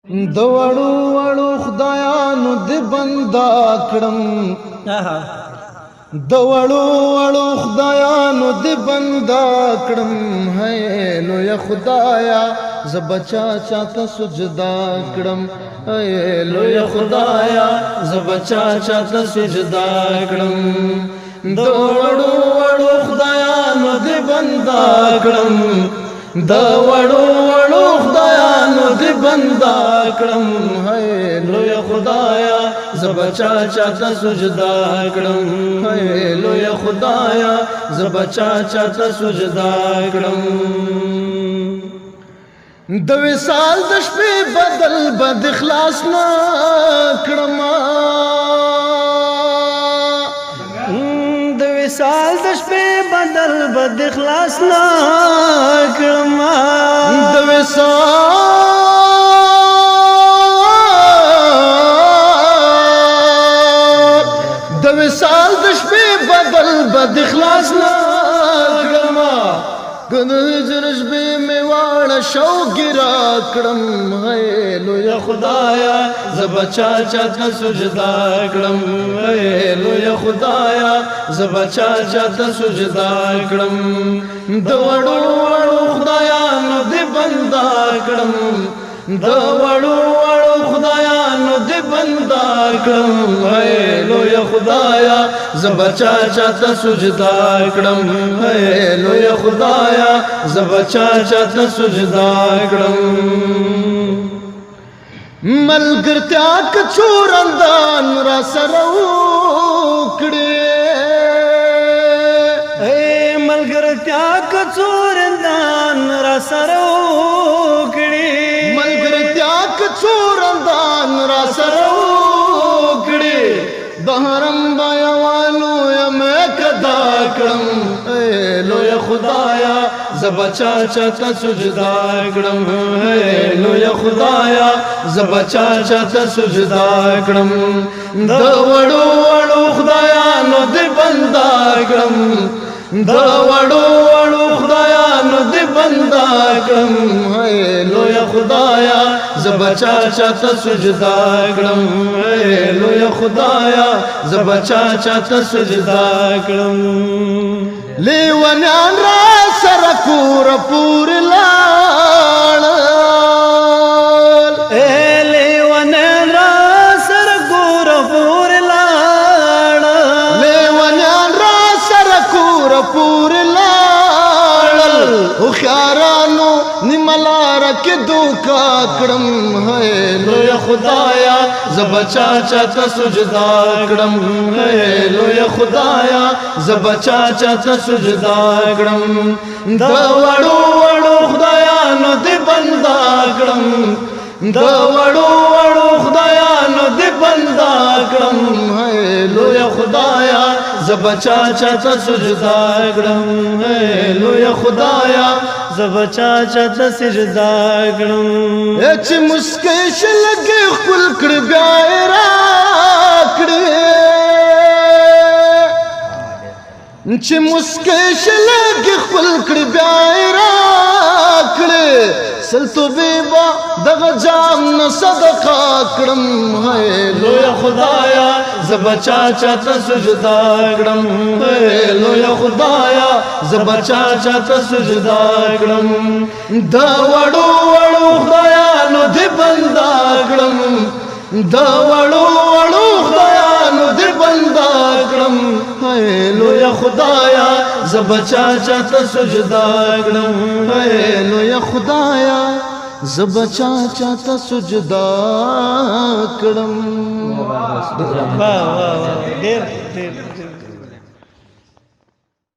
د وړو وړو خدایانو د بندا کړم د وړو وړو خدایانو د بندا کړم ہے لوی خدایا ز بچا چاته سجدا کړم ہے لوی خدایا ز بچا چاته سجدا کړم د وړو وړو خدایانو د بندا کړم د وړو وړو خدایانو د بندا کړم ہے لوی خدایا ز بچا چاته سجدا کړم ہے لوی خدایا ز بچا چاته سجدا کړم د وصال د شپې بدل بد اخلاص نه کړم د وصال د شپې بدل بد اخلاص نه کړم د وصال د شپې بدل بد اخلاص نه کړم ګن هجر شپې مې واړه شوګرا کړم ہے لوی خدایا ز بچا چاته سجدا کړم ہے لوی خدایا ز بچا چاته سجدا کړم د وړو وړو خدایانو د بندا کړم د وړو وړو خدایانو د بندا کړم ہے لوی خدایا ز بچا چاته سجدا کړم ہے لوی خدایا ز بچا چاته سجدا کړم ملګرتیا کچورندان را سره وکړې اے ملګرتیا کچورندان را سره وکړې ملګرتیا کچورندان را سره وکړې د حرم بیاوالو یم کدا کړم اے لوی خدایا ز بچا چاته سجدا کړم ہے لوی خدایا ز بچا چاته سجدا کړم د وړو وړو خدایانو د بندا کړم د وړو وړو خدایانو د بندا کړم ہے لوی خدایا ز بچا چاته سجدا کړم ہے لوی خدایا ز بچا چاته سجدا کړم لیونیان را سره کور پور لاړل اے لیونیان را سره کور پور لاړل لیونیان را سره کور پور لاړل هوښیارانو نیملار کې دوکا کړم ہے لوی خدایا ز بچا چاته سجدا کړم ہے لوی خدایا ز بچا چاته سجدا کړم د وړو وړو خدایانو د بندا کړم د وړو وړو خدایانو د بندا کړم ہے لوی خدایا ز بچا چاته سجدا کړم ہے لوی خدایا ز بچا چاته سجدا کړم چې مسکش لګي خپل کړ بیا را کړې چې مسکش لګي خپل کړ بیا را کړې سلطو بیبا دغه جام نه صدقه کړم ہے لوی خدایا ز بچا چاته سجدا کړم ہے لوی خدایا ز بچا چاته سجدا کړم د وړو وړو خدایانو د بندا کړم د وړو وړو خدایانو د بندا کړم ہے لوی خدایا ز بچا چاته سجدا کړم ہے لوی خدایا ز بچا چاته سجدا کړم. واہ واہ واہ ډېر